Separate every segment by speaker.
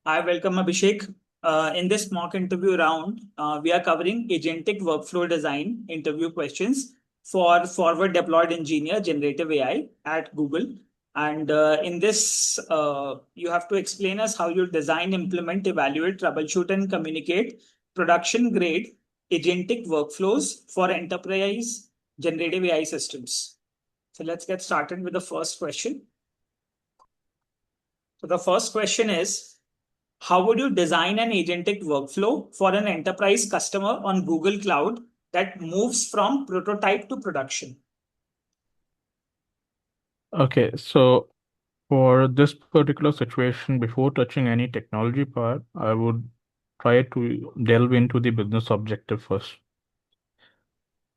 Speaker 1: I welcome Abhishek. In this mock interview round, we are covering agentic workflow design interview questions for forward deployed engineer generative AI at Google. And in this, you have to explain us how you design, implement, evaluate, troubleshoot, and communicate production grade agentic workflows for enterprise generative AI systems. So let's get started with the first question. So the first question is, how would you design an agentic workflow for an enterprise customer on Google Cloud that moves from prototype to production?
Speaker 2: Okay, so for this particular situation, before touching any technology part, I would try to delve into the business objective first.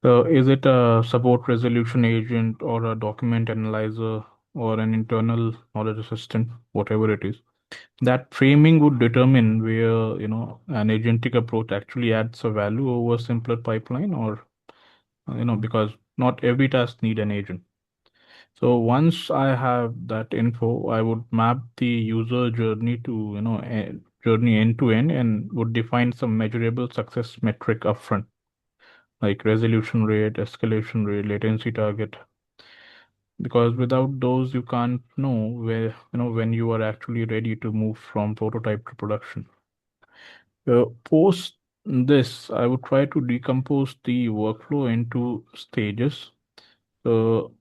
Speaker 2: So, is it a support resolution agent or a document analyzer or an internal knowledge assistant, whatever it is? That framing would determine where, an agentic approach actually adds a value over simpler pipeline or, because not every task need an agent. So once I have that info, I would map the user journey to, journey end to end and would define some measurable success metric upfront, like resolution rate, escalation rate, latency target. Because without those, you can't know when you are actually ready to move from prototype to production. Post this, I would try to decompose the workflow into stages. So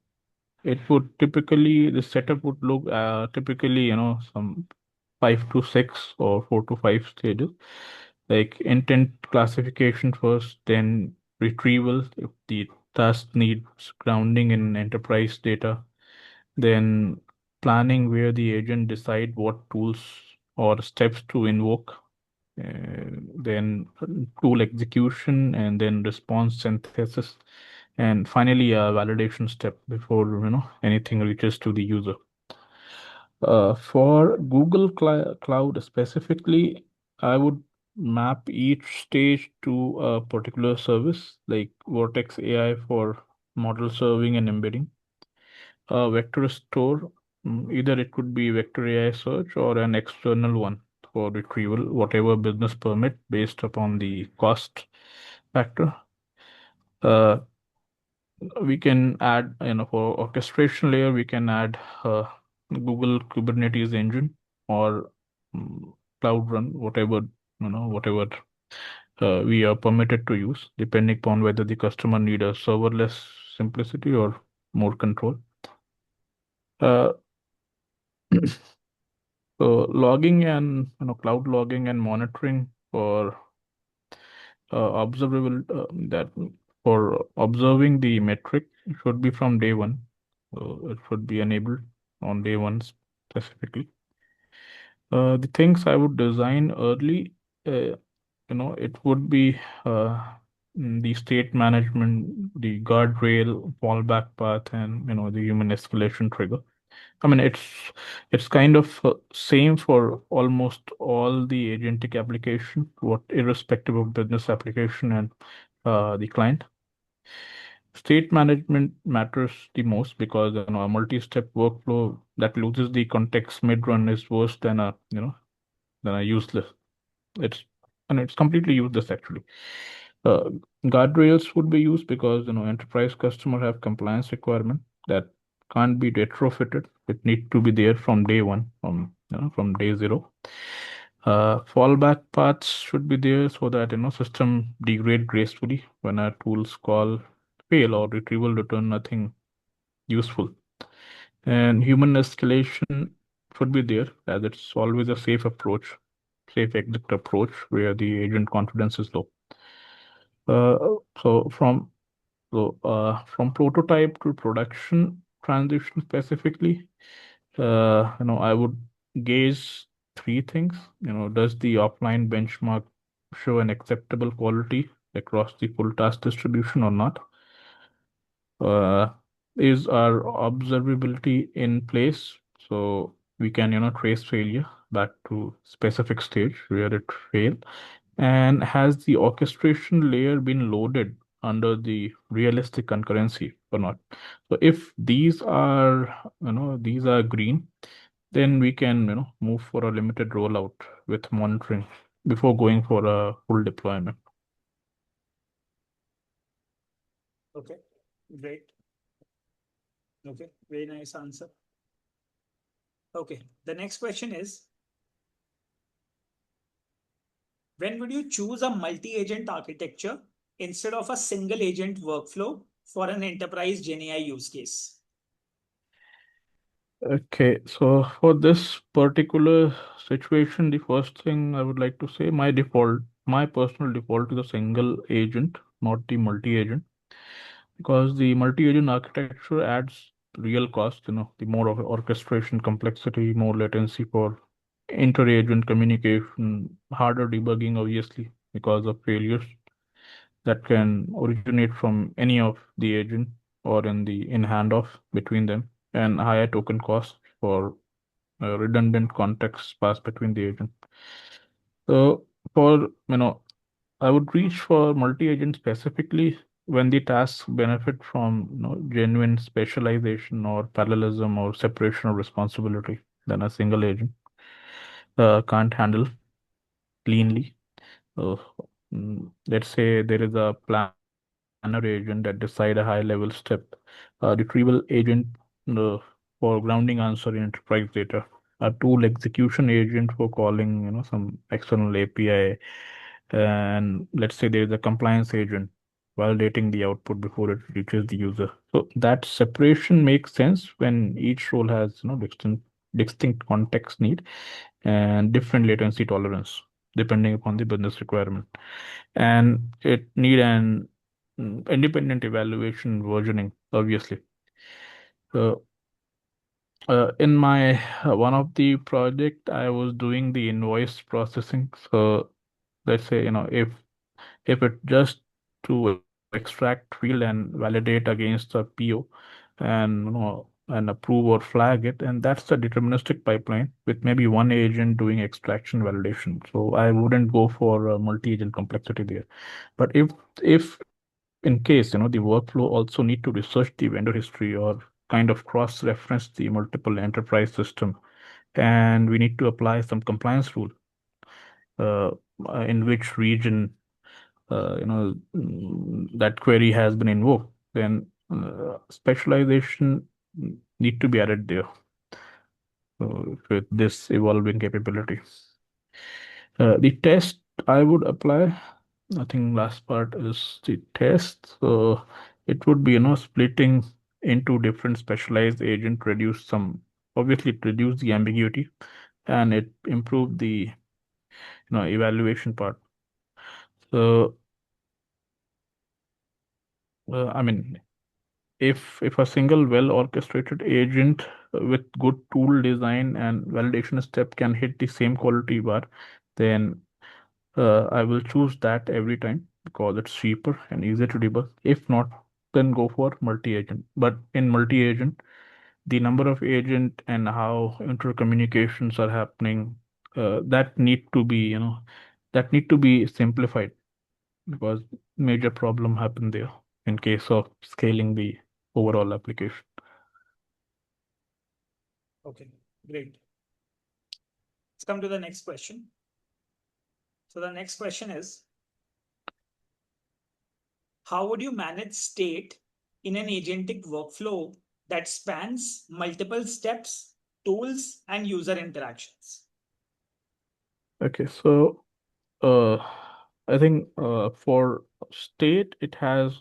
Speaker 2: it would typically, the setup would look typically, some 5 to 6 or 4 to 5 stages, like intent classification first, then retrieval if the task needs grounding in enterprise data, then planning where the agent decide what tools or steps to invoke, then tool execution, and then response synthesis, and finally a validation step before anything reaches to the user. For Google Cloud specifically, I would map each stage to a particular service, like Vertex AI for model serving and embedding, a vector store, either it could be vector AI search or an external one for retrieval, whatever business permit based upon the cost factor. Uh, we can add, for orchestration layer, we can add Google Kubernetes engine or Cloud Run, whatever we are permitted to use, depending upon whether the customer need a serverless simplicity or more control. Uh, so logging and cloud logging and monitoring for observable that for observing the metric should be from day one. So it should be enabled on day one specifically. The things I would design early, it would be the state management, the guardrail, fallback path, and the human escalation trigger. I mean, it's kind of same for almost all the agentic application, what irrespective of business application and the client. State management matters the most because a multi-step workflow that loses the context mid-run is worse than a useless. It's it's completely useless actually. Uh, Guardrails would be used because enterprise customer have compliance requirement that can't be retrofitted. It need to be there from day one, from day zero. Fallback paths should be there so that system degrade gracefully when our tools call fail or retrieval return nothing useful. And human escalation should be there as it's always a safe approach, safe exit approach where the agent confidence is low. Uh, so from from prototype to production transition specifically, I would gauge three things. Does the offline benchmark show an acceptable quality across the full task distribution or not? Uh, is our observability in place so we can trace failure back to specific stage where it failed, and has the orchestration layer been loaded under the realistic concurrency or not? So if these are green, then we can move for a limited rollout with monitoring before going for a full deployment.
Speaker 1: Okay, great. Okay, very nice answer. Okay, the next question is, when would you choose a multi-agent architecture instead of a single agent workflow for an enterprise Gen AI use case?
Speaker 2: Okay, so for this particular situation, the first thing I would like to say, my personal default is a single agent, not the multi-agent, because the multi-agent architecture adds real cost, the more of orchestration complexity, more latency for inter-agent communication, harder debugging, obviously, because of failures that can originate from any of the agent or in handoff between them, and higher token costs for redundant context passed between the agent. So for I would reach for multi-agent specifically when the tasks benefit from genuine specialization or parallelism or separation of responsibility than a single agent can't handle cleanly. Uh, let's say there is a planner agent that decide a high-level step, retrieval agent uh, for grounding answer in enterprise data, a tool execution agent for calling some external API, and let's say there is a compliance agent validating the output before it reaches the user. So that separation makes sense when each role has distinct context need and different latency tolerance depending upon the business requirement, and it need an independent evaluation versioning, obviously. So in my one of the project, I was doing the invoice processing. So let's say if it just to extract field and validate against a PO and and approve or flag it, and that's the deterministic pipeline with maybe one agent doing extraction validation. So I wouldn't go for a multi-agent complexity there. But if in case the workflow also need to research the vendor history or kind of cross-reference the multiple enterprise system, and we need to apply some compliance rule uh, in which region that query has been invoked, then specialization need to be added there with this evolving capability. The test I would apply, I think last part is the test. So it would be, splitting into different specialized agent, obviously it reduce the ambiguity and it improved the, evaluation part. So, I mean, if a single well orchestrated agent with good tool design and validation step can hit the same quality bar, then I will choose that every time because it's cheaper and easier to debug. If not, then go for multi-agent. But in multi-agent, the number of agent and how intercommunications are happening, that need to be, that need to be simplified because major problem happen there in case of scaling the overall application.
Speaker 1: Okay, great. Let's come to the next question. So the next question is, how would you manage state in an agentic workflow that spans multiple steps, tools, and user interactions?
Speaker 2: Okay, so uh, I think for state it has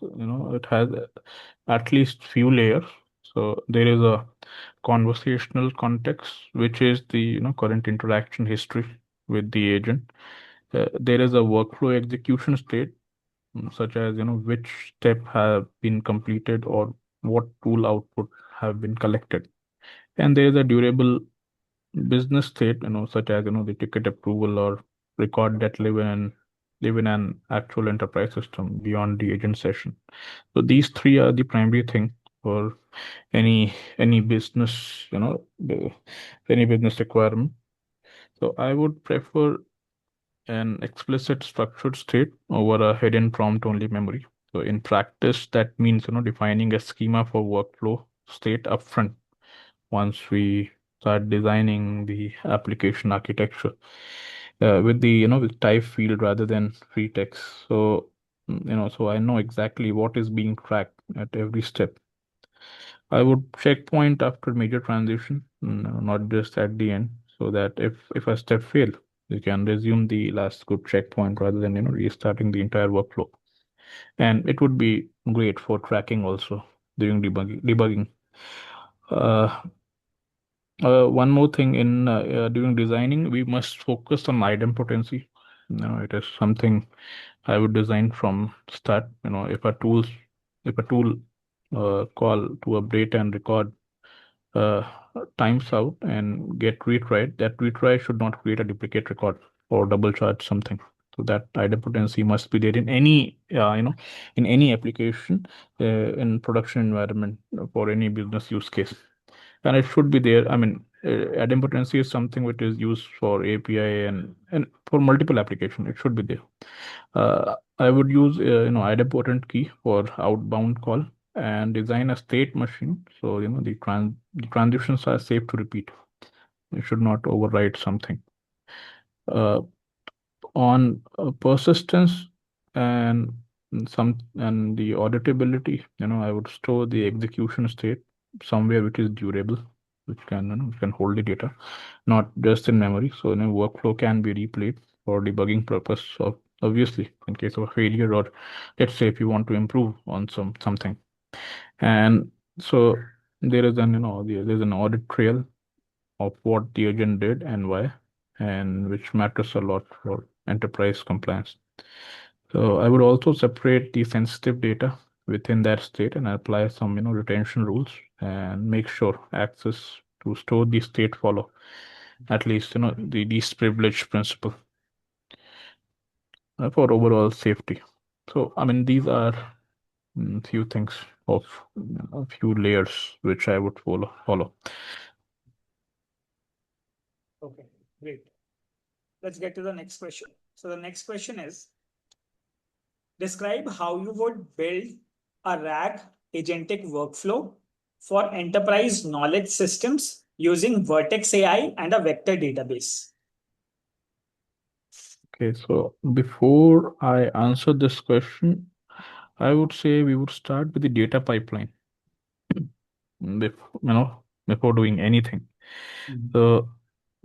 Speaker 2: at least few layers. So there is a conversational context, which is the current interaction history with the agent. There is a workflow execution state, such as which step have been completed or what tool output have been collected, and there is a durable business state, such as the ticket approval or record that live in an actual enterprise system beyond the agent session. So these three are the primary thing for any business, any business requirement. So I would prefer an explicit structured state over a hidden prompt only memory. So in practice, that means defining a schema for workflow state upfront once we start designing the application architecture. with the with type field rather than free text. So so I know exactly what is being tracked at every step. I would checkpoint after major transition, not just at the end, so that if a step fail, you can resume the last good checkpoint rather than restarting the entire workflow. And it would be great for tracking also during debugging. Uh, One more thing in during designing, we must focus on idempotency. It is something I would design from start. If a tool call to update and record uh, times out and get retried, that retry should not create a duplicate record or double charge something. So that idempotency must be there in any in any application in production environment for any business use case, and it should be there. I mean, idempotency is something which is used for API and for multiple application. It should be there. I would use idempotent key for outbound call and design a state machine so the transitions are safe to repeat. You should not overwrite something. Uh, on persistence and and the auditability, I would store the execution state somewhere which is durable, which can can hold the data, not just in memory. So workflow can be replayed for debugging purpose of obviously in case of a failure, or let's say if you want to improve on something. And so there is there's an audit trail of what the agent did and why, and which matters a lot for enterprise compliance. So I would also separate the sensitive data within that state and apply some retention rules and make sure access to store the state follow at least the least privilege principle for overall safety. So I mean these are few things of a few layers which I would follow.
Speaker 1: Okay, great. Let's get to the next question. So the next question is, describe how you would build a RAG agentic workflow for enterprise knowledge systems using Vertex AI and a vector database.
Speaker 2: Okay, so before I answer this question, I would say we would start with the data pipeline before doing anything. So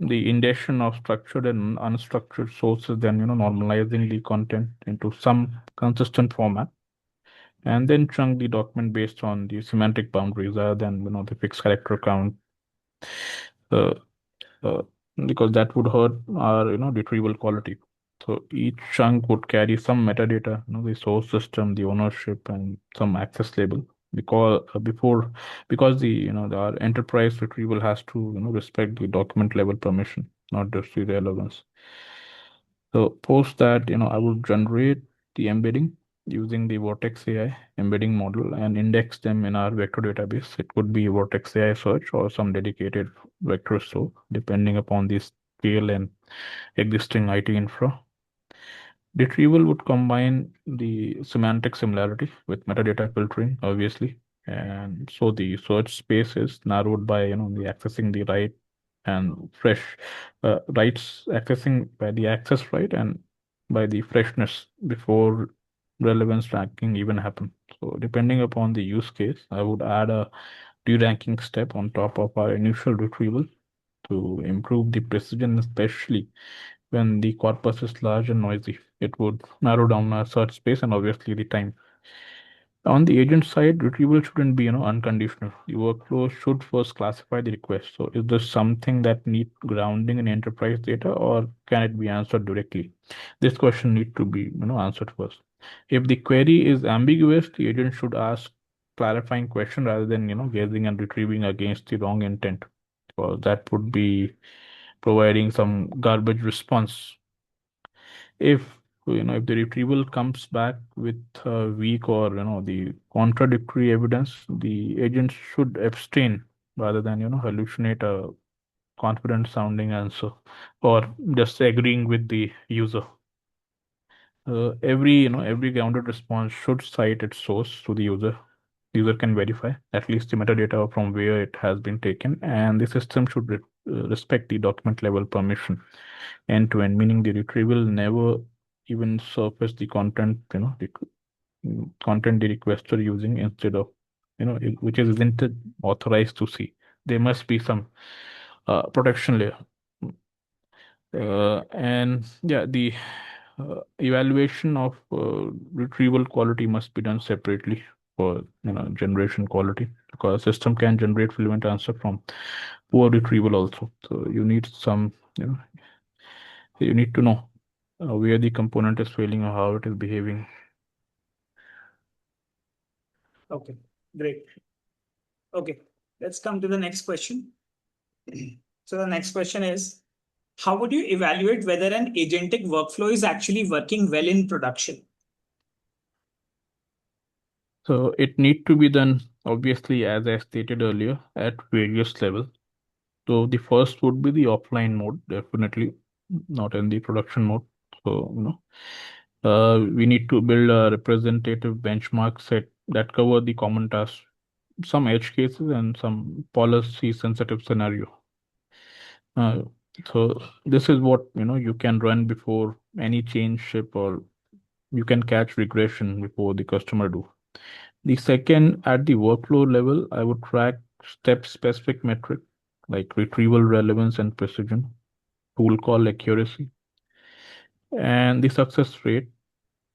Speaker 2: the ingestion of structured and unstructured sources, then normalizing the content into some consistent format, and then chunk the document based on the semantic boundaries rather than the fixed character count. Uh, uh, because that would hurt our retrieval quality. So each chunk would carry some metadata, the source system, the ownership, and some access label. Because the our enterprise retrieval has to respect the document level permission, not just the relevance. So post that, I would generate the embedding using the Vertex AI embedding model and index them in our vector database. It could be Vertex AI search or some dedicated vector store, depending upon the scale and existing IT infra. Retrieval would combine the semantic similarity with metadata filtering, obviously. And so the search space is narrowed by, the accessing the right and fresh rights, accessing by the access right and by the freshness before relevance ranking even happen. So depending upon the use case, I would add a de-ranking step on top of our initial retrieval to improve the precision, especially when the corpus is large and noisy. It would narrow down our search space and obviously the time. On the agent side, retrieval shouldn't be, unconditional. The workflow should first classify the request. So is this something that needs grounding in enterprise data or can it be answered directly? This question needs to be, answered first. If the query is ambiguous, the agent should ask clarifying question rather than, guessing and retrieving against the wrong intent. Because that would be providing some garbage response. If the retrieval comes back with weak or the contradictory evidence, the agent should abstain rather than hallucinate a confident sounding answer or just agreeing with the user. Every grounded response should cite its source to the user User can verify at least the metadata from where it has been taken, and the system should respect the document level permission end to end, meaning the retrieval never even surface the content, the content the requester using instead of, which isn't authorized to see. There must be some protection layer. And yeah, the evaluation of retrieval quality must be done separately for generation quality, because system can generate fluent answer from poor retrieval also. So you need to know where the component is failing or how it is behaving.
Speaker 1: Okay, great. Okay, let's come to the next question. So the next question is, how would you evaluate whether an agentic workflow is actually working well in production?
Speaker 2: So it need to be done, obviously, as I stated earlier, at various levels. So the first would be the offline mode, definitely not in the production mode. So, we need to build a representative benchmark set that cover the common tasks, some edge cases, and some policy sensitive scenario. Uh, so this is what you can run before any change ship, or you can catch regression before the customer do. The second, at the workflow level, I would track step-specific metric like retrieval relevance and precision, tool call accuracy, and the success rate,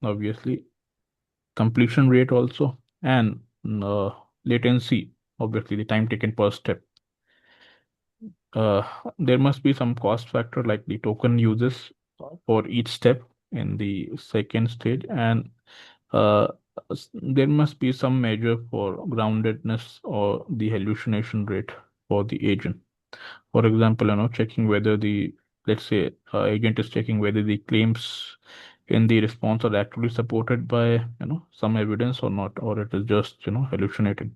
Speaker 2: obviously, completion rate also, and uh, latency, obviously, the time taken per step. Uh, there must be some cost factor like the token uses for each step in the second stage, and uh, there must be some measure for groundedness or the hallucination rate for the agent. For example, checking whether let's say, agent is checking whether the claims in the response are actually supported by, some evidence or not, or it is just, hallucinating.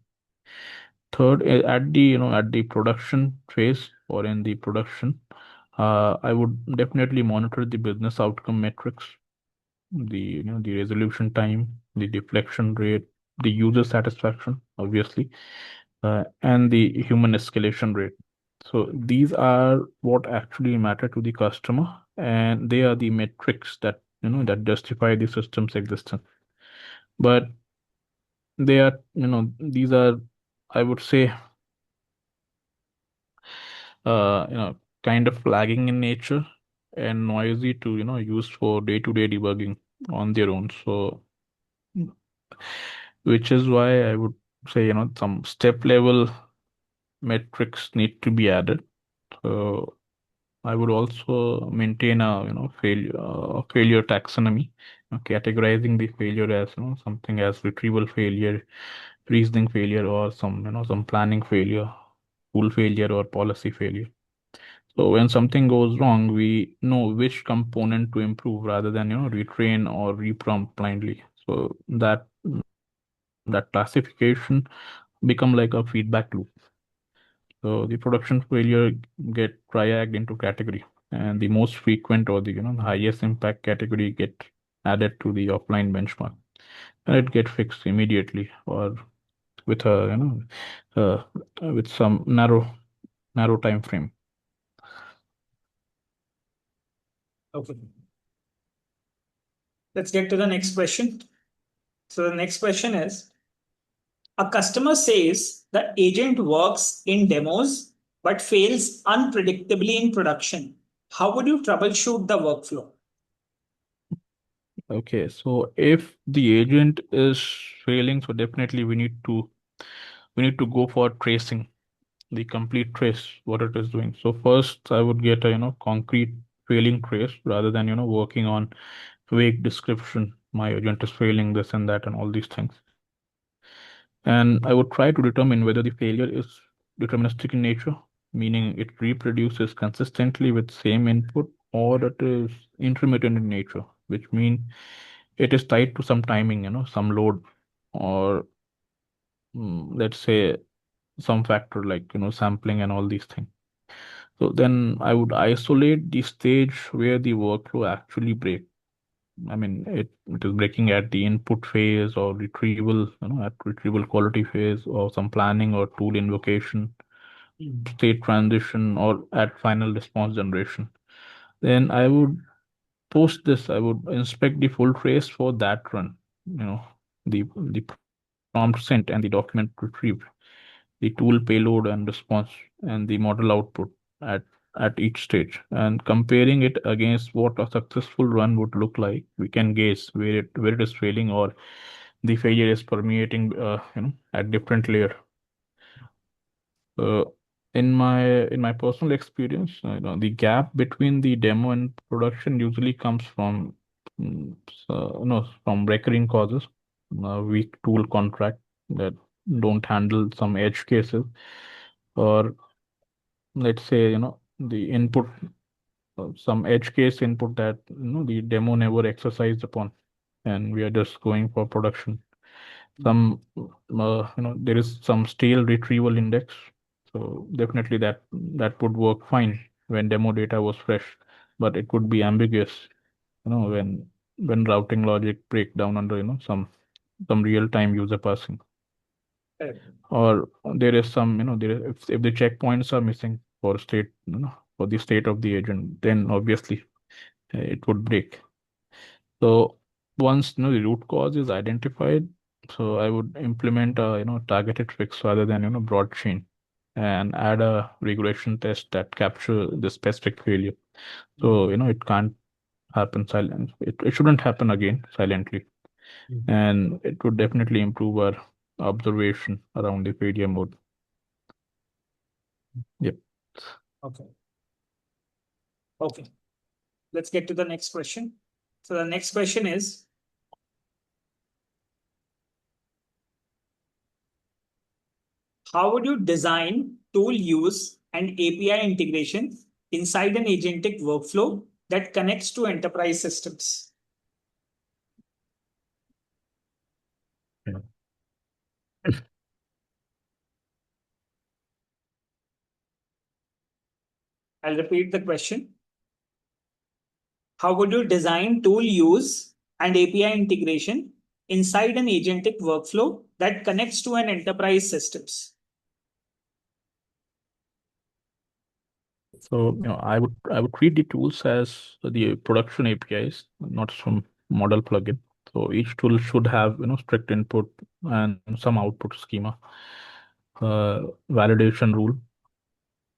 Speaker 2: Third, at the production phase or in the production, I would definitely monitor the business outcome metrics, the resolution time, the deflection rate, the user satisfaction, obviously, and the human escalation rate. So these are what actually matter to the customer, and they are the metrics that that justify the system's existence. But they are, these are, I would say, kind of lagging in nature and noisy to use for day-to-day debugging on their own. So which is why I would say, some step level metrics need to be added. So I would also maintain a failure taxonomy, categorizing the failure as something as retrieval failure, reasoning failure, or some planning failure, tool failure, or policy failure. So when something goes wrong, we know which component to improve rather than retrain or reprompt blindly. So that classification become like a feedback loop. So the production failure get triaged into category, and the most frequent or the the highest impact category get added to the offline benchmark, and it get fixed immediately or with a with some narrow time frame.
Speaker 1: Okay, let's get to the next question. So the next question is, a customer says the agent works in demos but fails unpredictably in production. How would you troubleshoot the workflow?
Speaker 2: Okay, so if the agent is failing, so definitely we need to go for tracing, the complete trace what it is doing. So first I would get a concrete failing trace rather than working on vague description. My agent is failing this and that and all these things. And I would try to determine whether the failure is deterministic in nature, meaning it reproduces consistently with same input, or it is intermittent in nature, which means it is tied to some timing, some load, or let's say some factor like sampling and all these things. So then I would isolate the stage where the workflow actually breaks, I mean, it is breaking at the input phase or retrieval, at retrieval quality phase, or some planning or tool invocation, state transition, or at final response generation. Then I would post this. I would inspect the full trace for that run. The prompt sent and the document retrieved, the tool payload and response, and the model output at at each stage, and comparing it against what a successful run would look like, we can gauge where it is failing or the failure is permeating at different layer. uh, in my personal experience, the gap between the demo and production usually comes from from recurring causes, weak tool contract that don't handle some edge cases, or let's say the input, some edge case input that the demo never exercised upon, and we are just going for production. Some there is some stale retrieval index, so definitely that would work fine when demo data was fresh, but it would be ambiguous when routing logic break down under some real time user passing.
Speaker 1: Correct.
Speaker 2: Or there is some there is, if the checkpoints are missing for state for the state of the agent, then obviously it would break. So once the root cause is identified, so I would implement a targeted fix rather than broad chain, and add a regression test that capture the specific failure. So it can't happen silent. It shouldn't happen again silently, and it would definitely improve our observation around the failure mode. Yep.
Speaker 1: Okay. Okay. Let's get to the next question. So the next question is, how would you design tool use and API integration inside an agentic workflow that connects to enterprise systems?
Speaker 2: Yeah.
Speaker 1: I'll repeat the question. How would you design tool use and API integration inside an agentic workflow that connects to an enterprise systems?
Speaker 2: So I would treat the tools as the production APIs, not some model plugin. So each tool should have strict input and some output schema, validation rule,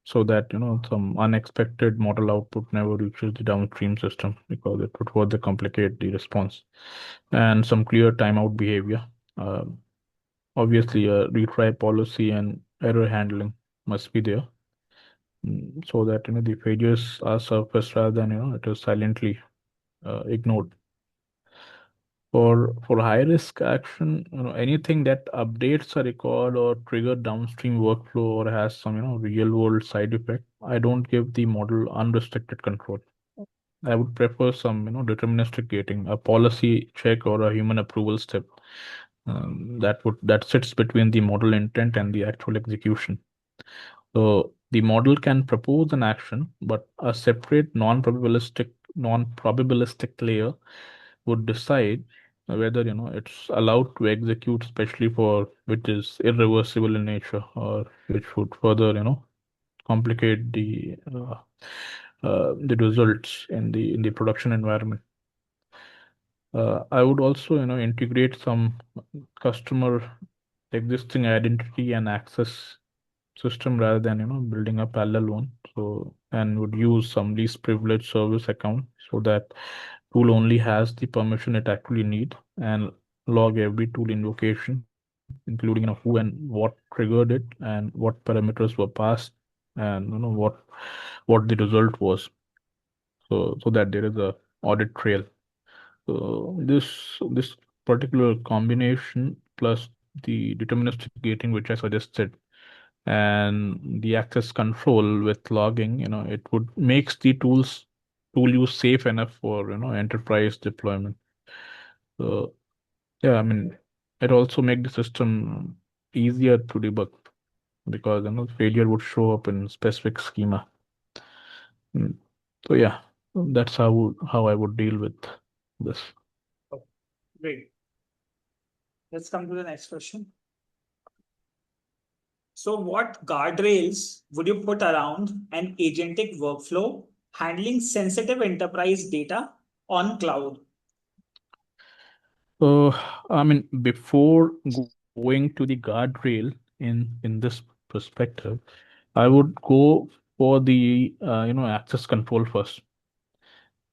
Speaker 2: so that some unexpected model output never reaches the downstream system, because it would further complicate the response, and some clear timeout behavior. Uh, Obviously, a retry policy and error handling must be there, so that the failures are surfaced rather than it is silently ignored. For high risk action, anything that updates a record or trigger downstream workflow or has some real world side effect, I don't give the model unrestricted control. I would prefer some deterministic gating, a policy check or a human approval step, that sits between the model intent and the actual execution. So the model can propose an action, but a separate non-probabilistic layer would decide whether it's allowed to execute, especially for which is irreversible in nature, or which would further complicate the results in the production environment. I would also integrate some customer existing identity and access system rather than building a parallel one. So, and would use some least privileged service account, so that tool only has the permission it actually need, and log every tool invocation, including who and what triggered it, and what parameters were passed, and what the result was, so that there is a audit trail. So this particular combination, plus the deterministic gating which I suggested, and the access control with logging, it would makes the tool use safe enough for enterprise deployment. So yeah, I mean, it also make the system easier to debug, because failure would show up in specific schema. Mm. So yeah, that's how I would deal with this.
Speaker 1: Oh, great. Let's come to the next question. So, what guardrails would you put around an agentic workflow handling sensitive enterprise data on cloud?
Speaker 2: So, I mean, before going to the guardrail in this perspective, I would go for the access control first,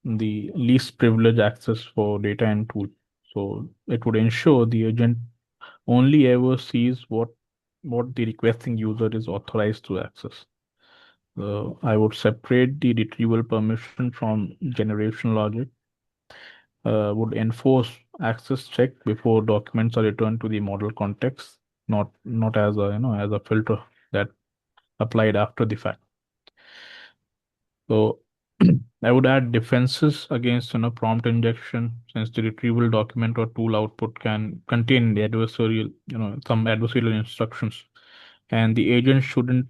Speaker 2: the least privilege access for data and tool. So it would ensure the agent only ever sees what the requesting user is authorized to access. I would separate the retrieval permission from generation logic. Would enforce access check before documents are returned to the model context, not as a as a filter that applied after the fact. So I would add defenses against prompt injection, since the retrieval document or tool output can contain the adversarial some adversarial instructions, and the agent shouldn't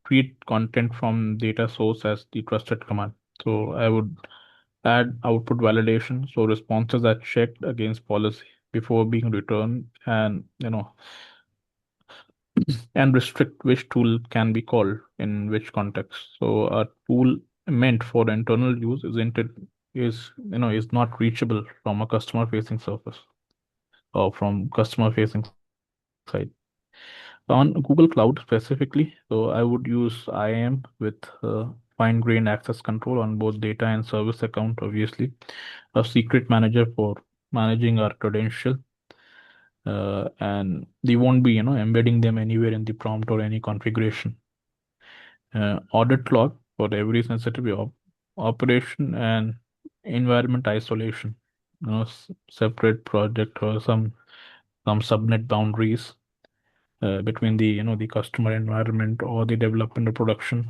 Speaker 2: treat content from data source as the trusted command. So I would add output validation, so responses are checked against policy before being returned, and and restrict which tool can be called in which context. So a tool meant for internal use is not reachable from a customer facing surface or from customer facing side. On Google Cloud specifically, so I would use IAM with fine-grained access control on both data and service account, obviously. A secret manager for managing our credential, and they won't be, embedding them anywhere in the prompt or any configuration. Audit log for every sensitive operation, and environment isolation, separate project or some subnet boundaries between the customer environment or the development or production,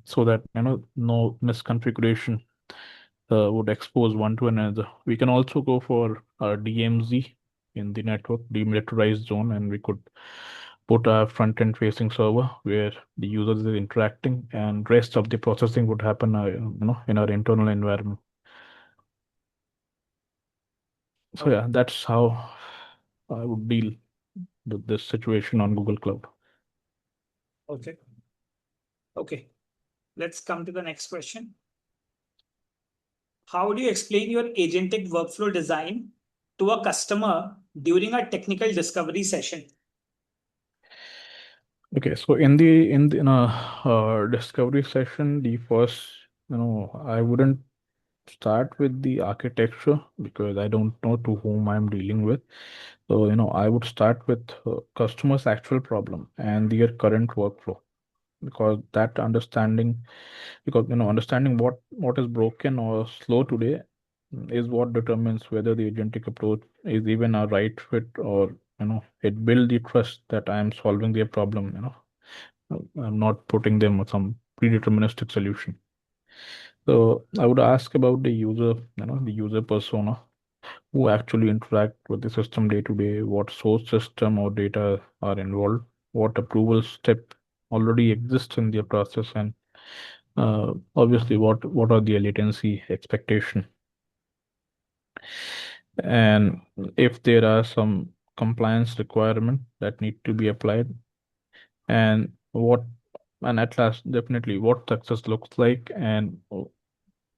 Speaker 2: so that no misconfiguration would expose one to another. We can also go for DMZ in the network demilitarized zone, and we could put a front end facing server where the users is interacting, and rest of the processing would happen in our internal environment. So
Speaker 1: Okay.
Speaker 2: yeah, that's how I would deal with this situation on Google Cloud.
Speaker 1: Okay. Okay. Let's come to the next question. How do you explain your agentic workflow design to a customer during a technical discovery session?
Speaker 2: Okay, so in the discovery session, the first, I wouldn't start with the architecture because I don't know to whom I'm dealing with. So, I would start with customer's actual problem and their current workflow, because that understanding, because understanding what is broken or slow today is what determines whether the agentic approach is even a right fit, or it build the trust that I am solving their problem. I'm not putting them with some predeterministic solution. So I would ask about the user persona who actually interact with the system day to day, what source system or data are involved, what approval step already exists in their process, and obviously what are the latency expectation, and if there are some compliance requirement that need to be applied, and what, and at last definitely what success looks like, and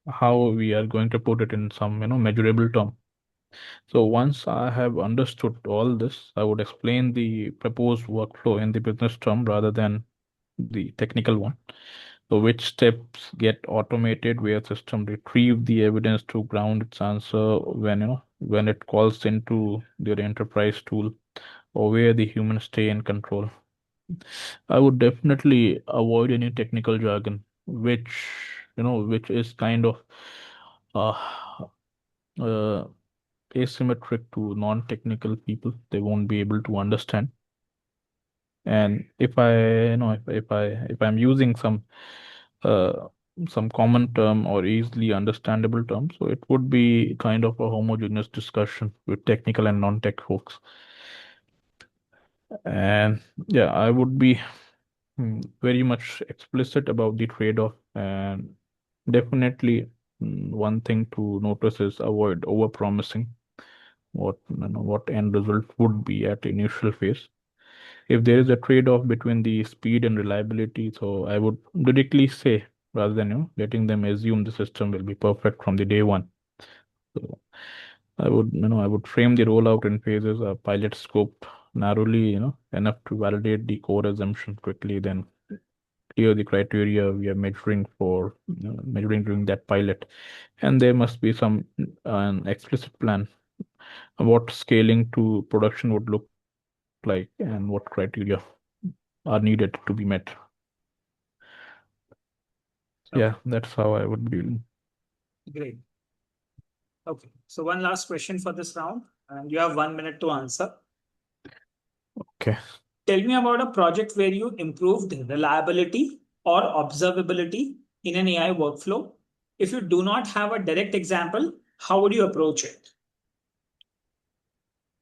Speaker 2: how we are going to put it in some measurable term. So once I have understood all this, I would explain the proposed workflow in the business term rather than the technical one. So which steps get automated, where system retrieve the evidence to ground its answer when it calls into their enterprise tool, or where the humans stay in control. I would definitely avoid any technical jargon, which is kind of uh, uh, asymmetric to non-technical people. They won't be able to understand. And if I, if I'm using uh, some common term or easily understandable term, so it would be kind of a homogeneous discussion with technical and non-tech folks. And yeah, I would be very much explicit about the trade-off, and definitely one thing to notice is avoid overpromising what end result would be at initial phase. If there is a trade-off between the speed and reliability, so I would directly say, rather than letting them assume the system will be perfect from the day one. So I would frame the rollout in phases, a pilot scope narrowly, enough to validate the core assumption quickly, then clear the criteria we are measuring during that pilot. And there must be some an explicit plan of what scaling to production would look like and what criteria are needed to be met. Yeah,
Speaker 1: Okay,
Speaker 2: that's how I would be.
Speaker 1: great. Okay, so one last question for this round, and you have 1 minute to answer.
Speaker 2: Okay.
Speaker 1: Tell me about a project where you improved reliability or observability in an AI workflow. If you do not have a direct example, how would you approach it?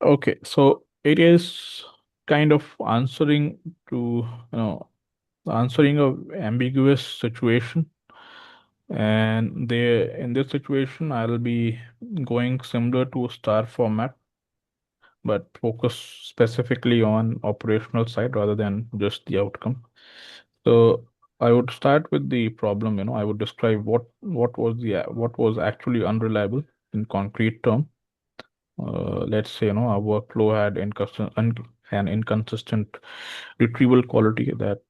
Speaker 2: Okay, so it is kind of to, you know, answering a ambiguous situation. And there, in this situation, I'll be going similar to a star format, but focus specifically on operational side rather than just the outcome. So I would start with the problem. I would describe what was actually unreliable in concrete term. Let's say our workflow had an inconsistent retrieval quality that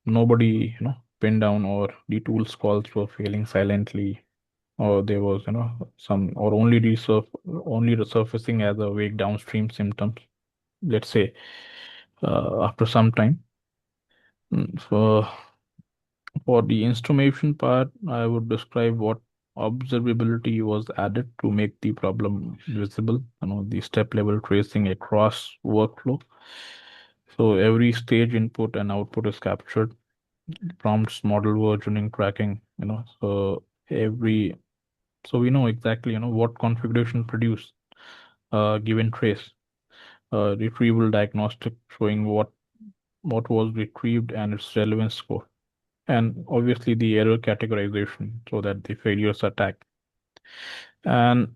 Speaker 2: nobody pinned down, or the tools calls were failing silently, or there was some or only resurfacing as a vague downstream symptoms, let's say, after some time. For the instrumentation part, I would describe what observability was added to make the problem visible, the step level tracing across workflow. So every stage input and output is captured, prompts, model versioning, tracking, every, so we know exactly, what configuration produce given trace, retrieval diagnostic showing what was retrieved and its relevance score, and obviously the error categorization so that the failures are tagged. And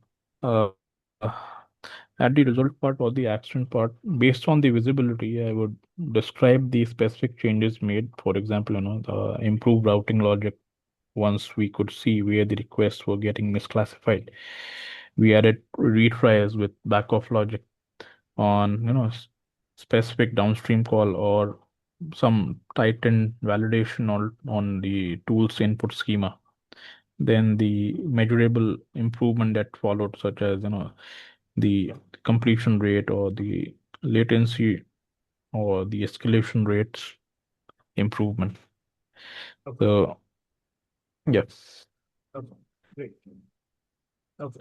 Speaker 2: at the result part or the action part, based on the visibility, I would describe the specific changes made. For example, the improved routing logic. Once we could see where the requests were getting misclassified, we added retries with back-off logic on specific downstream call, or some tightened validation on the tool's input schema. Then the measurable improvement that followed, such as the completion rate or the latency or the escalation rates improvement.
Speaker 1: Okay.
Speaker 2: So yes.
Speaker 1: Okay. Great. Okay.